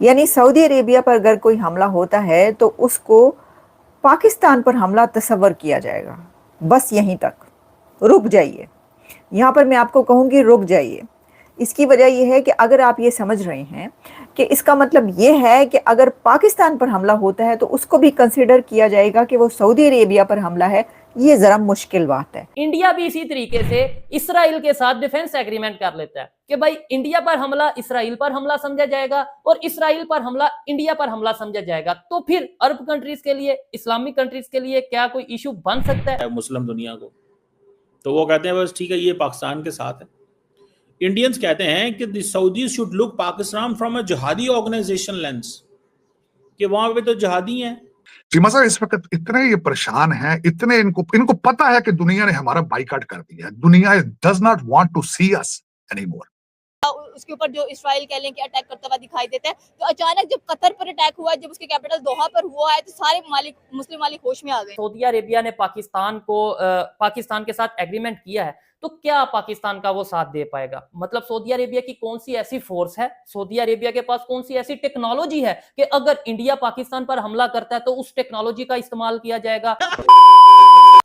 यानी Saudi Arabia पर अगर कोई हमला होता है तो उसको पाकिस्तान पर हमला तस्वर किया जाएगा। बस यहीं तक रुक जाइए। यहाँ पर मैं आपको कहूँगी रुक जाइए। इसकी वजह यह है कि अगर आप ये समझ रहे हैं कि इसका मतलब ये है कि अगर पाकिस्तान पर हमला होता है तो उसको भी कंसिडर किया जाएगा कि वो सऊदी अरेबिया पर हमला है, ये ज़रा मुश्किल बात है। इंडिया भी इसी तरीके से इसराइल के साथ डिफेंस एग्रीमेंट कर लेता है कि भाई इंडिया पर हमला इसराइल पर हमला समझा जाएगा और इसराइल पर हमला इंडिया पर हमला समझा जाएगा। तो फिर अरब कंट्रीज के लिए, इस्लामिक कंट्रीज के लिए क्या कोई इशू बन सकता है मुस्लिम दुनिया को? तो वो कहते हैं बस ठीक है, ये पाकिस्तान के साथ है। इंडियंस कहते हैं कि the Saudis should look Pakistan from a जिहादी ऑर्गेनाइजेशन लेंस, कि वहां पे तो जिहादी हैं। जी मसला इस वक्त इतने ये परेशान हैं, इतने इनको पता है कि दुनिया ने हमारा बाइकाट कर दिया है। दुनिया does not want to see us anymore. उसके ऊपर जो इसराइल कह लें कि अटैक करता हुआ दिखाई देता है, तो अचानक जब कतर पर अटैक हुआ, जब उसके कैपिटल दोहा पर हुआ है, तो सारे मुस्लिम मालिक होश में आ गए। सऊदी अरेबिया ने पाकिस्तान के साथ एग्रीमेंट किया है, तो क्या पाकिस्तान का वो साथ दे पाएगा? मतलब सऊदी अरेबिया की कौन सी ऐसी फोर्स है, सऊदी अरेबिया के पास कौन सी ऐसी टेक्नोलॉजी है कि अगर इंडिया पाकिस्तान पर हमला करता है तो उस टेक्नोलॉजी का इस्तेमाल किया जाएगा?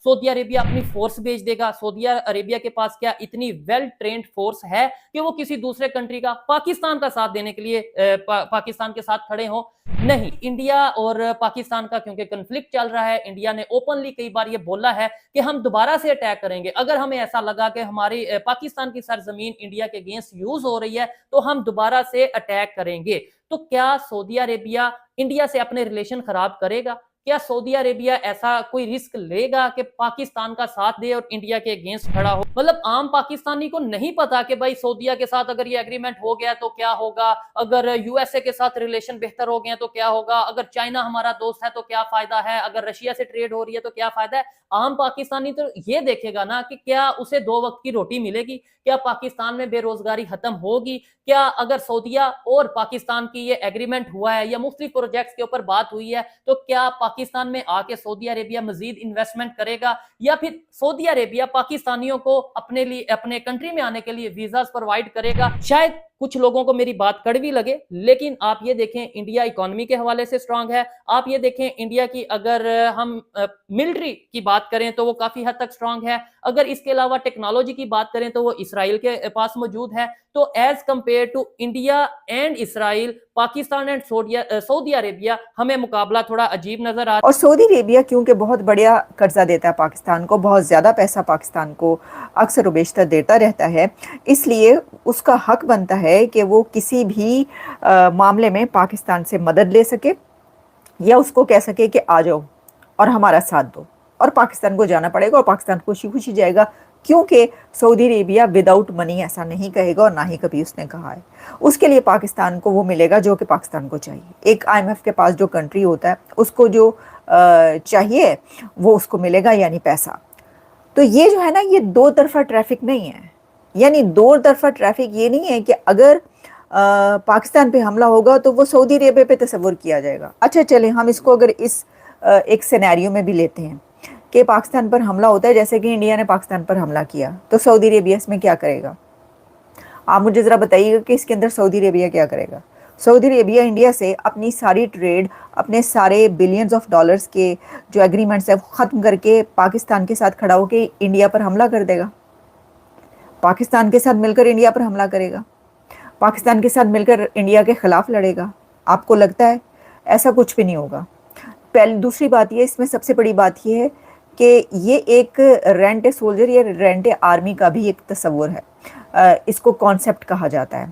सऊदी अरेबिया अपनी फोर्स भेज देगा? सऊदी अरेबिया के पास क्या इतनी वेल ट्रेन्ड फोर्स है कि वो किसी दूसरे कंट्री का, पाकिस्तान का साथ देने के लिए पाकिस्तान के साथ खड़े हो? नहीं। इंडिया और पाकिस्तान का क्योंकि कन्फ्लिक्ट चल रहा है, इंडिया ने ओपनली कई बार ये बोला है कि हम दोबारा से अटैक करेंगे अगर हमें ऐसा लगा कि हमारी पाकिस्तान की सरजमीन इंडिया के अगेंस्ट यूज हो रही है, तो हम दोबारा से अटैक करेंगे। तो क्या सऊदी अरेबिया इंडिया से अपने रिलेशन खराब करेगा? क्या सऊदी अरेबिया ऐसा कोई रिस्क लेगा कि पाकिस्तान का साथ दे और इंडिया के अगेंस्ट खड़ा हो? मतलब आम पाकिस्तानी को नहीं पता कि भाई सऊदीया के साथ अगर ये एग्रीमेंट हो गया तो क्या होगा, अगर यूएसए के साथ रिलेशन बेहतर हो गए तो क्या होगा, अगर चाइना हमारा दोस्त है तो क्या फायदा है, अगर रशिया से ट्रेड हो रही है तो क्या फायदा है। आम पाकिस्तानी तो ये देखेगा ना कि क्या उसे 2 वक्त की रोटी मिलेगी, क्या पाकिस्तान में बेरोजगारी खत्म होगी, क्या अगर सऊदीया और पाकिस्तान की ये एग्रीमेंट हुआ है या मुख्तलिफ प्रोजेक्ट्स के ऊपर बात हुई है, तो क्या पाकिस्तान में आके सऊदी अरेबिया मजीद इन्वेस्टमेंट करेगा, या फिर सऊदी अरेबिया पाकिस्तानियों को अपने लिए, अपने कंट्री में आने के लिए वीजास प्रोवाइड करेगा? शायद कुछ लोगों को मेरी बात कड़वी लगे, लेकिन आप ये देखें इंडिया इकोनॉमी के हवाले से स्ट्रांग है। आप ये देखें इंडिया की अगर हम मिलिट्री की बात करें तो वो काफी हद तक स्ट्रांग है। अगर इसके अलावा टेक्नोलॉजी की बात करें तो वो इसराइल के पास मौजूद है। तो as compare to India and Israel, Pakistan and Saudi Arabia, हमें मुकाबला थोड़ा अजीब नजर आ रहा है। और सऊदी अरेबिया क्योंकि बहुत बढ़िया कर्जा देता है पाकिस्तान को, बहुत ज़्यादा पैसा पाकिस्तान को अक्सर बेशतर देता रहता है, इसलिए उसका हक बनता है कि वो किसी भी मामले में पाकिस्तान से मदद ले सके या उसको कह सके कि आ जाओ और हमारा साथ दो। और पाकिस्तान को जाना पड़ेगा और पाकिस्तान खुशी खुशी जाएगा, क्योंकि सऊदी अरेबिया विदाउट मनी ऐसा नहीं कहेगा और ना ही कभी उसने कहा है। उसके लिए पाकिस्तान को वो मिलेगा जो कि पाकिस्तान को चाहिए। एक IMF के पास जो कंट्री होता है उसको जो चाहिए वो उसको मिलेगा, यानी पैसा। तो ये जो है ना, ये दो तरफा ट्रैफिक नहीं है। यानी दो तरफा ट्रैफिक ये नहीं है कि अगर पाकिस्तान पे हमला होगा तो वो सऊदी अरेबिया पे तस्वुर किया जाएगा। अच्छा चले हम इसको अगर इस एक सिनेरियो में भी लेते हैं कि पाकिस्तान पर हमला होता है, जैसे कि इंडिया ने पाकिस्तान पर हमला किया, तो सऊदी अरेबिया इसमें क्या करेगा? आप मुझे ज़रा बताइएगा कि इसके अंदर सऊदी अरेबिया क्या करेगा। सऊदी अरेबिया इंडिया से अपनी सारी ट्रेड, अपने सारे बिलियंस ऑफ डॉलर्स के जो एग्रीमेंट्स है वो ख़त्म करके पाकिस्तान के साथ खड़ा होकर इंडिया पर हमला कर देगा। पाकिस्तान के साथ मिलकर इंडिया पर हमला करेगा, पाकिस्तान के साथ मिलकर इंडिया के ख़िलाफ़ लड़ेगा। आपको लगता है? ऐसा कुछ भी नहीं होगा। पहले दूसरी बात ये, इसमें सबसे बड़ी बात ये है कि ये एक रेंट सोल्जर या रेंट आर्मी का भी एक तस्वुर है, इसको कॉन्सेप्ट कहा जाता है।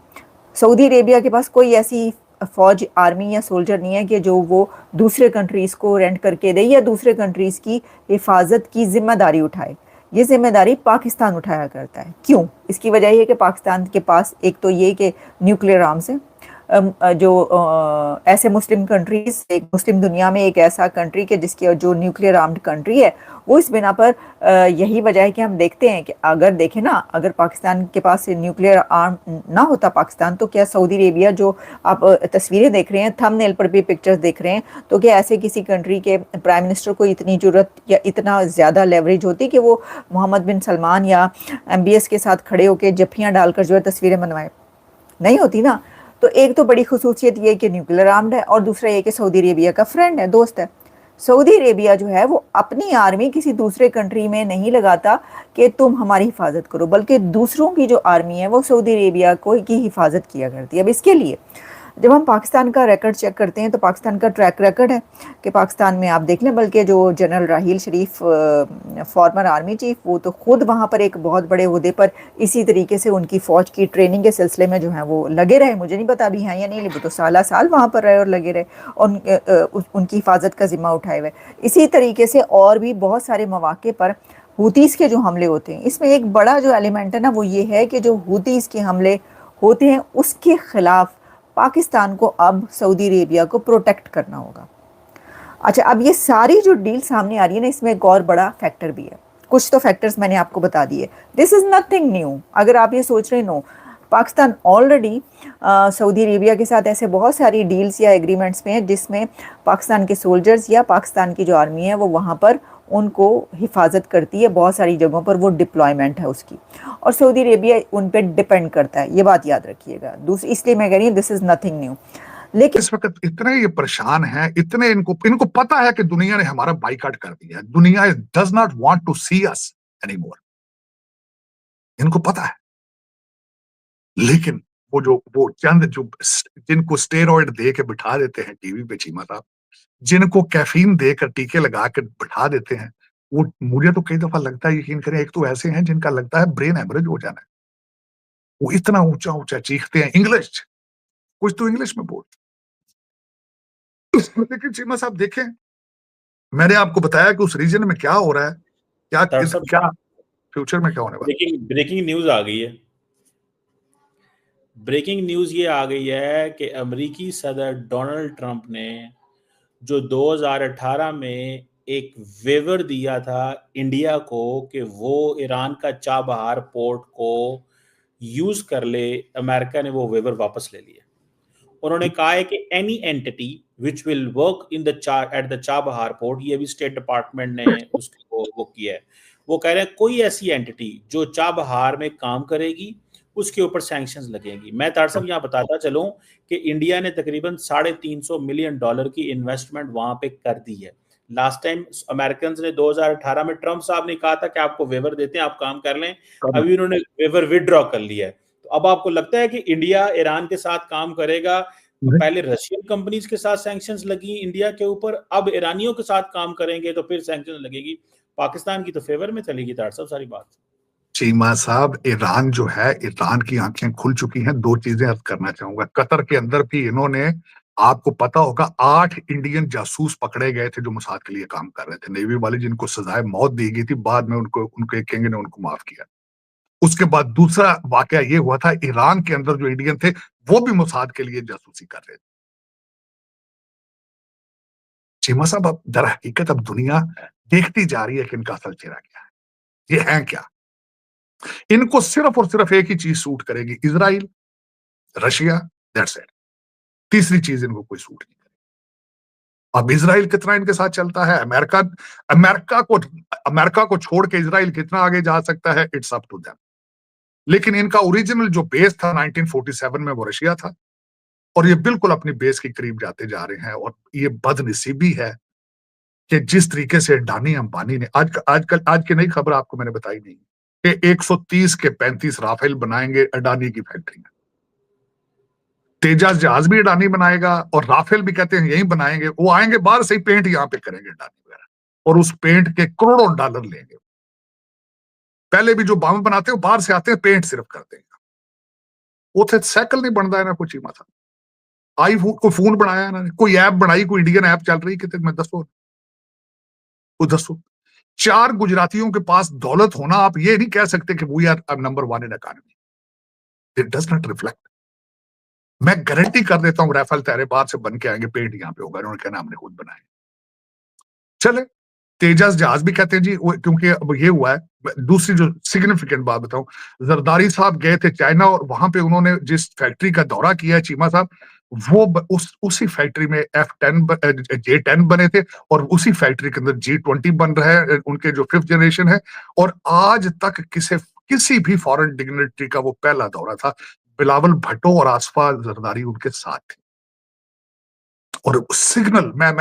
सऊदी अरेबिया के पास कोई ऐसी फ़ौज, आर्मी या सोल्जर नहीं है कि जो वो दूसरे कंट्रीज़ को रेंट करके दे या दूसरे कंट्रीज़ की हिफाजत की ज़िम्मेदारी उठाए। ये जिम्मेदारी पाकिस्तान उठाया करता है। क्यों? इसकी वजह ये कि पाकिस्तान के पास एक तो ये कि न्यूक्लियर आर्म्स हैं, जो ऐसे मुस्लिम कंट्रीज, एक मुस्लिम दुनिया में एक ऐसा कंट्री के जिसकी जो न्यूक्लियर आर्म्ड कंट्री है, वो इस बिना पर यही वजह है कि हम देखते हैं कि अगर देखें ना, अगर पाकिस्तान के पास न्यूक्लियर आर्म ना होता पाकिस्तान, तो क्या सऊदी अरेबिया, जो आप तस्वीरें देख रहे हैं, थंबनेल पर भी पिक्चर्स देख रहे हैं, तो क्या ऐसे किसी कंट्री के प्राइम मिनिस्टर को इतनी ज़रूरत या इतना ज़्यादा लेवरेज होती कि वो मोहम्मद बिन सलमान या MBS के साथ खड़े होकर जफ्फियाँ डालकर जो है तस्वीरें बनवाए? नहीं होती ना। तो एक तो बड़ी खसूसियत ये कि न्यूक्लियर आर्म्ड है, और दूसरा ये कि सऊदी अरेबिया का फ्रेंड है, दोस्त है। सऊदी अरेबिया जो है वो अपनी आर्मी किसी दूसरे कंट्री में नहीं लगाता कि तुम हमारी हिफाजत करो, बल्कि दूसरों की जो आर्मी है वो सऊदी अरेबिया को की हिफाजत किया करती है। अब इसके लिए जब हम पाकिस्तान का रिकॉर्ड चेक करते हैं तो पाकिस्तान का ट्रैक रिकॉर्ड है कि पाकिस्तान में आप देख लें, बल्कि जो जनरल राहील शरीफ फॉर्मर आर्मी चीफ, वो तो खुद वहाँ पर एक बहुत बड़े ओहदे पर इसी तरीके से उनकी फ़ौज की ट्रेनिंग के सिलसिले में जो है वो लगे रहे। मुझे नहीं पता अभी हैं या नहीं, लेकिन तो साल साल वहाँ पर रहे और लगे रहे और उनकी हिफाजत का ज़िम्मा उठाए हुए। इसी तरीके से और भी बहुत सारे मौके पर हूतीस के जो हमले होते हैं, इसमें एक बड़ा जो एलिमेंट है ना वो ये है कि जो हूतीस के हमले होते हैं उसके खिलाफ पाकिस्तान को अब सऊदी अरेबिया को प्रोटेक्ट करना होगा। अच्छा, अब ये सारी जो डील सामने आ रही है ना, इसमें एक और बड़ा फैक्टर भी है। कुछ तो फैक्टर्स मैंने आपको बता दिए, दिस इज़ नथिंग न्यू। अगर आप ये सोच रहे no, Pakistan already Saudi Arabia के साथ ऐसे बहुत सारी डील्स या एग्रीमेंट्स में है जिसमें पाकिस्तान के सोल्जर्स या पाकिस्तान की जो आर्मी है वो वहाँ पर उनको हिफाजत करती है, बहुत सारी जगहों पर वो डिप्लॉयमेंट है उसकी, और सऊदी अरेबिया उन पर डिपेंड करता है, ये बात याद रखिएगा। दूसरी इसलिए मैं कह रही हूँ दिस इज़ नथिंग न्यू। लेकिन इस वक्त इतने ये परेशान हैं, इतने इनको पता है कि दुनिया ने हमारा बाइकाट कर दिया है। दुनिया does not want to see us anymore, इनको पता है। लेकिन वो चंद जो जिनको स्टेरॉइड दे के बिठा देते हैं टीवी पे चीमा साहब, जिनको कैफीन देकर टीके लगा कर बिठा देते हैं, वो मुझे तो कई दफा लगता है, यकीन करें, एक तो ऐसे हैं जिनका लगता है ब्रेन हेमरेज हो जाना है। वो इतना ऊंचा ऊंचा चीखते हैं, इंग्लिश, कुछ तो इंग्लिश में बोल। लेकिन चीमा साहब देखें, मैंने आपको बताया कि उस रीजन में क्या हो रहा है, क्या फ्यूचर में क्या होने वाला है। ब्रेकिंग न्यूज आ गई है। ब्रेकिंग न्यूज ये आ गई है कि अमेरिकी सदर डोनाल्ड ट्रंप ने जो 2018 में एक वेवर दिया था इंडिया को कि वो ईरान का चाबहार पोर्ट को यूज कर ले, अमेरिका ने वो वेवर वापस ले लिया। उन्होंने कहा है कि any entity which will work in the at the Chabahar port, ये भी स्टेट डिपार्टमेंट ने उसको वो किया है। वो कह रहे हैं कोई ऐसी एंटिटी जो चाबहार में काम करेगी उसके ऊपर सैंक्शंस लगेंगी। मैं तारसम यहाँ बताता चलूं कि इंडिया ने तकरीबन $350 मिलियन की इन्वेस्टमेंट वहां पे कर दी है। लास्ट टाइम अमेरिकन ने 2018 में ट्रंप साहब ने कहा था कि आपको वेवर देते हैं, आप काम कर लें। अभी उन्होंने वेवर विदड्रॉ कर लिया है। तो अब आपको लगता है कि इंडिया ईरान के साथ काम करेगा? पहले रशियन कंपनीज के साथ सैंक्शंस लगी इंडिया के ऊपर, अब ईरानियों के साथ काम करेंगे तो फिर सैंक्शंस लगेगी। पाकिस्तान की तो फेवर में चलेगी तार साहब सारी बात। चीमा साहब, ईरान जो है, ईरान की आंखें खुल चुकी हैं। दो चीजें अर्ज करना चाहूंगा। कतर के अंदर भी इन्होंने, आपको पता होगा, 8 इंडियन जासूस पकड़े गए थे जो मोसाद के लिए काम कर रहे थे, नेवी वाले, जिनको सजाए मौत दी गई थी। बाद में उनको एक किंग ने उनको माफ किया। उसके बाद दूसरा वाकया ये हुआ था, ईरान के अंदर जो इंडियन थे वो भी मोसाद के लिए जासूसी कर रहे थे। चीमा साहब, अब दर हकीकत अब दुनिया देखती जा रही है कि इनका असल चेहरा क्या है, ये है क्या। इनको सिर्फ और सिर्फ एक ही चीज सूट करेगी, इजराइल, रशिया, दैट्स इट। तीसरी चीज इनको कोई सूट नहीं करेगी। अब इजराइल कितना इनके साथ चलता है, अमेरिका को छोड़ के इजराइल कितना आगे जा सकता है, इट्स अप टू देम। लेकिन इनका ओरिजिनल जो बेस था 1947 में, वो रशिया था, और ये बिल्कुल अपनी बेस के करीब जाते जा रहे हैं। और ये बदनसीबी है कि जिस तरीके से अडानी अंबानी ने आज की नई खबर आपको मैंने बताई नहीं कि 130 के 35 राफेल बनाएंगे अडानी की फैक्ट्री में। तेजास जहाज भी अडानी बनाएगा और राफेल भी कहते हैं यही बनाएंगे। वो आएंगे बाहर से ही पेंट यहाँ पे करेंगे अडानी वगैरह, और उस पेंट के करोड़ों डॉलर लेंगे। पहले भी जो बम बनाते हैं बाहर से आते हैं, पेंट सिर्फ करते हैं। उसे साइकिल नहीं बनता है ना, कुछ ही था। आई कोई फोन बनाया इन्होंने, कोई ऐप बनाई, कोई इंडियन ऐप चल रही कितने में, दसो वो दसो। 4 गुजरातियों के पास दौलत होना, आप ये नहीं कह सकते कि we are number 1 in economy. It does not reflect. मैं गारंटी कर देता हूं राफेल तेरे बाहर से बन के आएंगे, पेंट यहाँ पे होगा, उन्होंने कहना हमने खुद बनाए। चले, तेजस जहाज भी कहते हैं जी, क्योंकि अब ये हुआ है। दूसरी जो सिग्निफिकेंट बात बताऊं, जरदारी साहब गए थे चाइना, और वहां पे उन्होंने जिस फैक्ट्री का दौरा किया है चीमा साहब, वो उसी फैक्ट्री में J10 बने थे, और उसी फैक्ट्री के अंदर G20 बन रहा है, उनके जो 5th जनरेशन है। और आज तक किसी भी फॉरेन डिग्नेटरी का वो पहला दौरा था। बिलावल भट्टो और आसफा जरदारी उनके साथ थे। और सिग्नल मैं